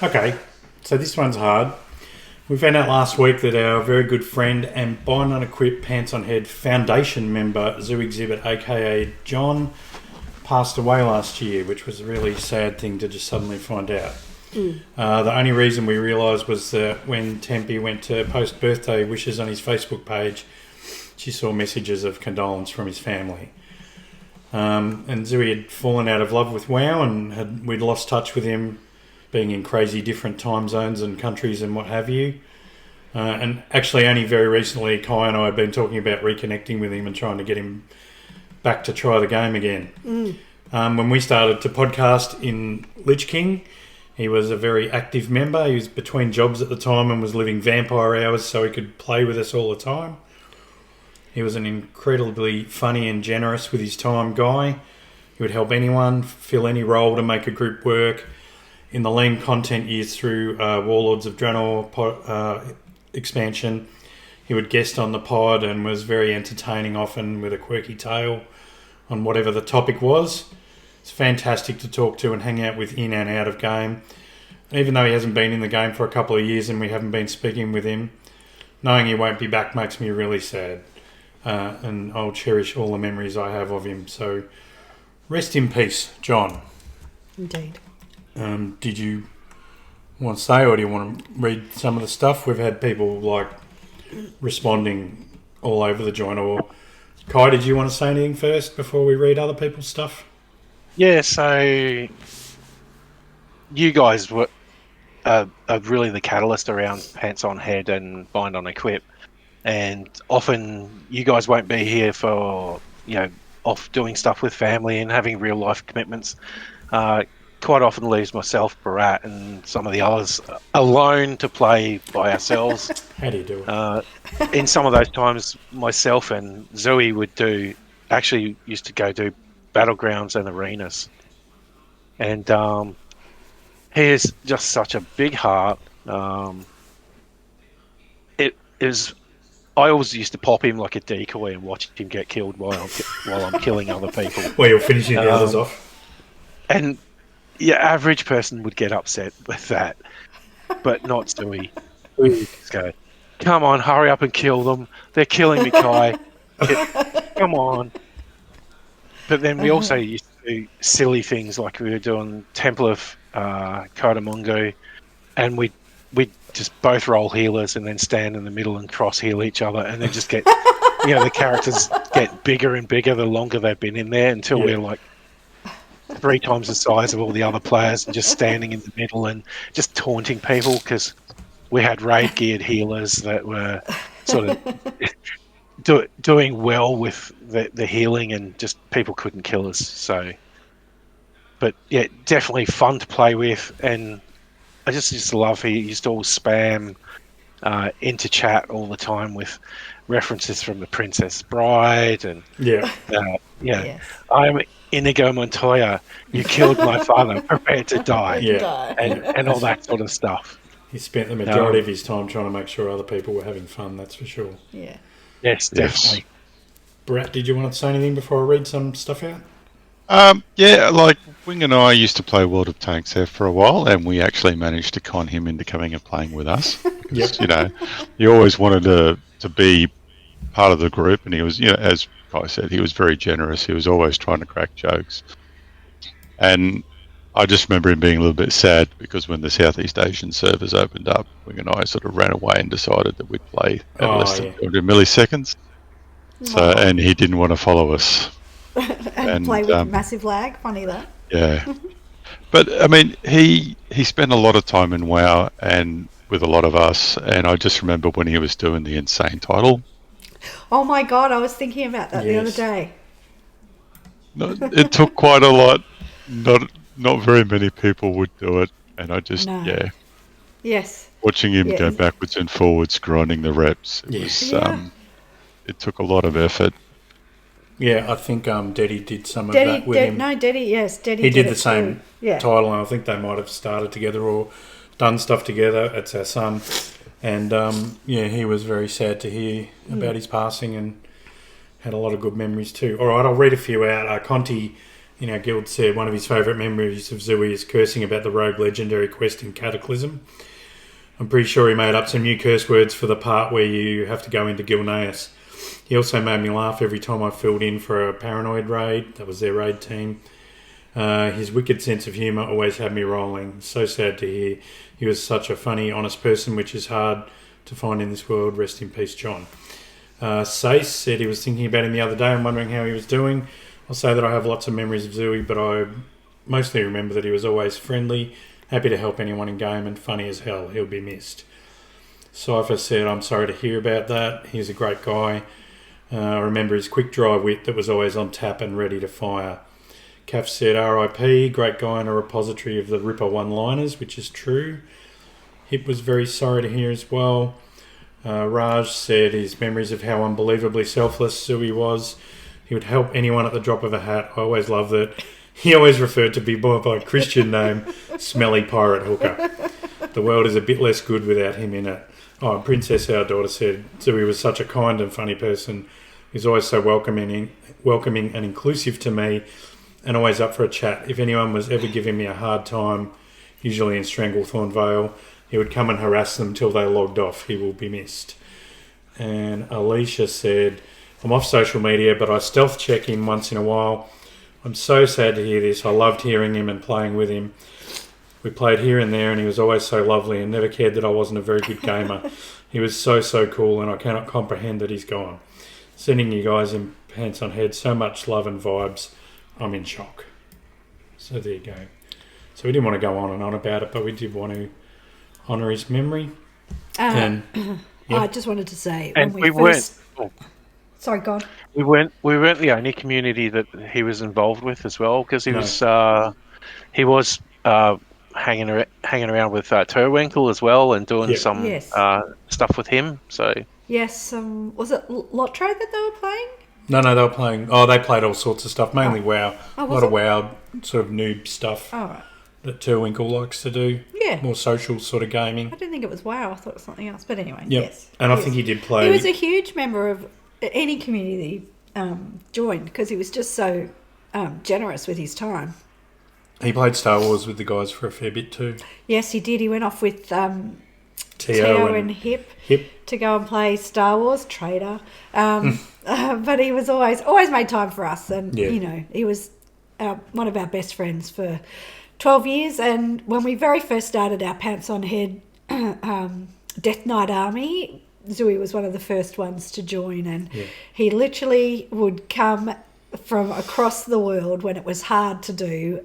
Okay, so this one's hard. We found out last week that our very good friend and Bind on Equip Pants on Head Foundation member, Zooexhibit, aka John, passed away last year, which was a really sad thing to just suddenly find out. The only reason we realised was that when Tempe went to post birthday wishes on his Facebook page, she saw messages of condolence from his family. And Zooey had fallen out of love with WoW, and we'd lost touch with him, being in crazy different time zones and countries and what have you. And actually only very recently, Kai and I had been talking about reconnecting with him and trying to get him back to try the game again. When we started to podcast in Lich King, he was a very active member. He was between jobs at the time and was living vampire hours so he could play with us all the time. He was an incredibly funny and generous with his time guy. He would help anyone, fill any role to make a group work. In the lean content years through Warlords of Draenor expansion, he would guest on the pod and was very entertaining, often with a quirky tale on whatever the topic was. It's fantastic to talk to and hang out with in and out of game. Even though he hasn't been in the game for a couple of years and we haven't been speaking with him, knowing he won't be back makes me really sad. And I'll cherish all the memories I have of him. So rest in peace, John. Indeed. Did you want to say, or do you want to read some of the stuff? We've had people like responding all over the joint. Or Kai, did you want to say anything first before we read other people's stuff? Yeah, so you guys were are really the catalyst around Pants on Head and Bind on Equip, and often you guys won't be here for, off doing stuff with family and having real life commitments. Quite often leaves myself, Barat, and some of the others alone to play by ourselves. How do you do it? In some of those times, myself and Zoe used to go do battlegrounds and arenas, and he is just such a big heart. It is. I always used to pop him like a decoy and watch him get killed while I'm killing other people. Well, you're finishing the others off. And your average person would get upset with that, but not Zoe. We just go, come on, hurry up and kill them. They're killing me, Kai. Come on. But then we also used to do silly things, like we were doing Temple of Kodamungo, and we'd just both roll healers and then stand in the middle and cross heal each other, and then just get, the characters get bigger and bigger the longer they've been in there, until we're like 3 times the size of all the other players and just standing in the middle and just taunting people, because we had raid geared healers that were sort of doing well with the healing, and just people couldn't kill us. So, but yeah, definitely fun to play with, and I just love he used to all spam into chat all the time with references from The Princess Bride and Yes. I'm Inigo Montoya. You killed my father. Prepare to die. And all that sort of stuff. He spent the majority of his time trying to make sure other people were having fun. That's for sure. Yeah. Yes, definitely. Brat, did you want to say anything before I read some stuff out? Like Wing and I used to play World of Tanks there for a while, and we actually managed to con him into coming and playing with us. Because, he always wanted to be part of the group, and he was, as Kai said, he was very generous. He was always trying to crack jokes. And I just remember him being a little bit sad because when the Southeast Asian servers opened up, Wing and I sort of ran away and decided that we'd play at less than 200 milliseconds. So, and he didn't want to follow us. and play with massive lag. Funny that. Yeah. But, I mean, he spent a lot of time in WoW and with a lot of us, and I just remember when he was doing the Insane title. Oh my God, I was thinking about that the other day. No, it took quite a lot. Not very many people would do it, and I just, Yes. Watching him go backwards and forwards, grinding the reps, it took a lot of effort. Yeah, I think Deddy did some of that with him. No, Deddy, yes. Deddy He did the same title, and I think they might have started together or done stuff together. It's our son. And, he was very sad to hear about his passing and had a lot of good memories too. All right, I'll read a few out. Conti in our guild said one of his favourite memories of Zooey is cursing about the rogue legendary quest in Cataclysm. I'm pretty sure he made up some new curse words for the part where you have to go into Gilneas. He also made me laugh every time I filled in for a Paranoid raid. That was their raid team. His wicked sense of humour always had me rolling. So sad to hear. He was such a funny, honest person, which is hard to find in this world. Rest in peace, John. Sace said he was thinking about him the other day and wondering how he was doing. I'll say that I have lots of memories of Zooey, but I mostly remember that he was always friendly, happy to help anyone in game, and funny as hell. He'll be missed. Cypher said, I'm sorry to hear about that. He's a great guy. I remember his quick dry wit that was always on tap and ready to fire. Kath said, RIP, great guy and a repository of the Ripper one-liners, which is true. Hip was very sorry to hear as well. Raj said his memories of how unbelievably selfless Zooey was. He would help anyone at the drop of a hat. I always loved it. He always referred to me by a Christian name, Smelly Pirate Hooker. The world is a bit less good without him in it. Oh, and Princess, our daughter, said Zooey was such a kind and funny person. He's always so welcoming and inclusive to me, and always up for a chat. If anyone was ever giving me a hard time, usually in Stranglethorn Vale, he would come and harass them till they logged off. He will be missed. And Alicia said, I'm off social media, but I stealth check him once in a while. I'm so sad to hear this. I loved hearing him and playing with him. We played here and there, and he was always so lovely and never cared that I wasn't a very good gamer. He was so, so cool, and I cannot comprehend that he's gone. Sending you guys in pants on head so much love and vibes. I'm in shock. So there you go. So we didn't want to go on and on about it, but we did want to honour his memory. I just wanted to say, and when we first... Sorry, go on. We weren't the only community that he was involved with as well, because he was hanging around with Terwinkle as well and doing some stuff with him. So yes, was it Lotro that they were playing? No, they were playing. Oh, they played all sorts of stuff, mainly WoW. A lot of WoW sort of noob stuff. Oh, right. That Terwinkle likes to do. Yeah. More social sort of gaming. I didn't think it was WoW. I thought it was something else. But anyway, yep. Yes. And I think he did play. He was a huge member of any community joined, because he was just so generous with his time. He played Star Wars with the guys for a fair bit too. Yes, he did. He went off with Teo and Hip to go and play Star Wars. Traitor. But he was always made time for us. And, you know, he was one of our best friends for 12 years. And when we very first started our Pants on Head Death Knight Army, Zooey was one of the first ones to join. And he literally would come from across the world when it was hard to do,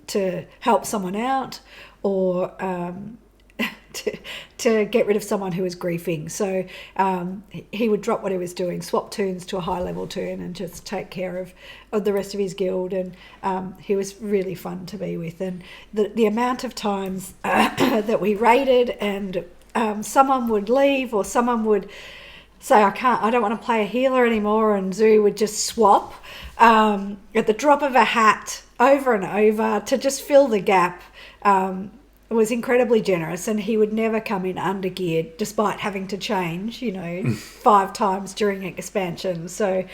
to help someone out or to get rid of someone who was griefing. So he would drop what he was doing, swap toons to a high level toon, and just take care of the rest of his guild. And he was really fun to be with. And the amount of times that we raided and someone would leave or someone would say, I don't want to play a healer anymore, and Zooey would just swap at the drop of a hat over and over to just fill the gap. Was incredibly generous, and he would never come in undergeared despite having to change, 5 times during expansion. So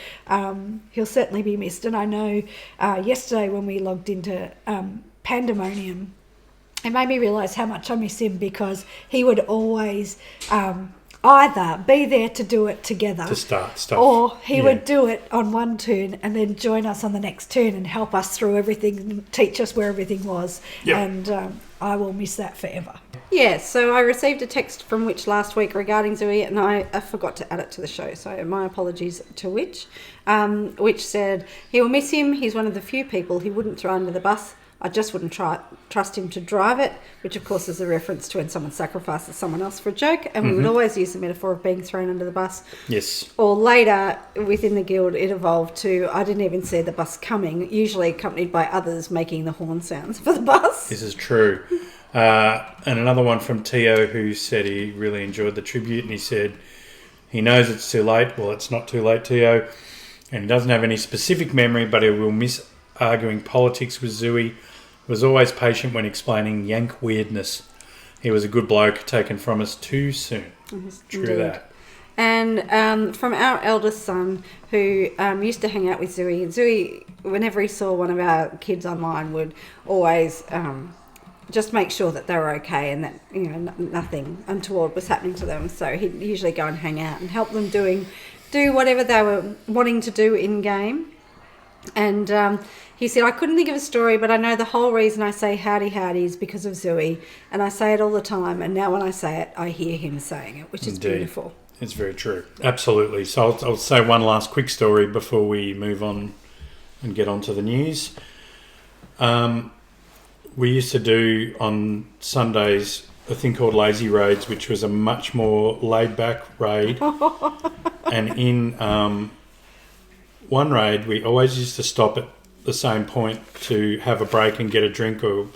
he'll certainly be missed. And I know yesterday when we logged into Pandemonium, it made me realise how much I miss him, because he would always either be there to do it together to start stuff, or he would do it on one turn and then join us on the next turn and help us through everything and teach us where everything was. And I will miss that forever. Yeah, so I received a text from Witch last week regarding Zooey, and I forgot to add it to the show, so my apologies to Witch. Witch said, he will miss him. He's one of the few people he wouldn't throw under the bus. I just wouldn't trust him to drive it, which of course is a reference to when someone sacrifices someone else for a joke, and we would always use the metaphor of being thrown under the bus. Yes. Or later within the guild it evolved to, I didn't even see the bus coming, usually accompanied by others making the horn sounds for the bus. This is true. And another one from Teo, who said he really enjoyed the tribute, and he said he knows it's too late. Well, it's not too late, Teo, and he doesn't have any specific memory, but he will miss arguing politics with Zooey. Was always patient when explaining yank weirdness. He was a good bloke, taken from us too soon. True that. And from our eldest son, who used to hang out with Zooey. And Zooey, whenever he saw one of our kids online, would always just make sure that they were okay and that nothing untoward was happening to them. So he'd usually go and hang out and help them do whatever they were wanting to do in game. And he said, I couldn't think of a story, but I know the whole reason I say howdy howdy is because of Zooey, and I say it all the time, and now when I say it, I hear him saying it, which is beautiful. It's very true. Absolutely. So I'll say one last quick story before we move on and get on to the news. We used to do on Sundays a thing called Lazy Raids, which was a much more laid-back raid. And in one raid, we always used to stop at the same point to have a break and get a drink or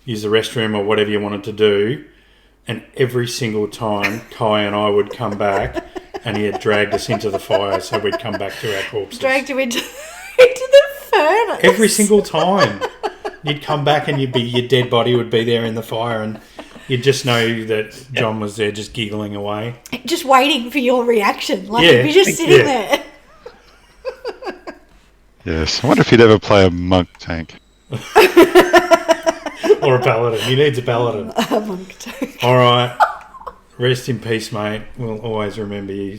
use the restroom or whatever you wanted to do. And every single time, Kai and I would come back and he had dragged us into the fire, so we'd come back to our corpses. Dragged you into the furnace. Every single time. You'd come back and your dead body would be there in the fire, and you'd just know that John was there just giggling away. Just waiting for your reaction. Like you'd be just sitting there. Yes, I wonder if he'd ever play a monk tank. Or a paladin. He needs a paladin. A monk tank. All right. Rest in peace, mate. We'll always remember you.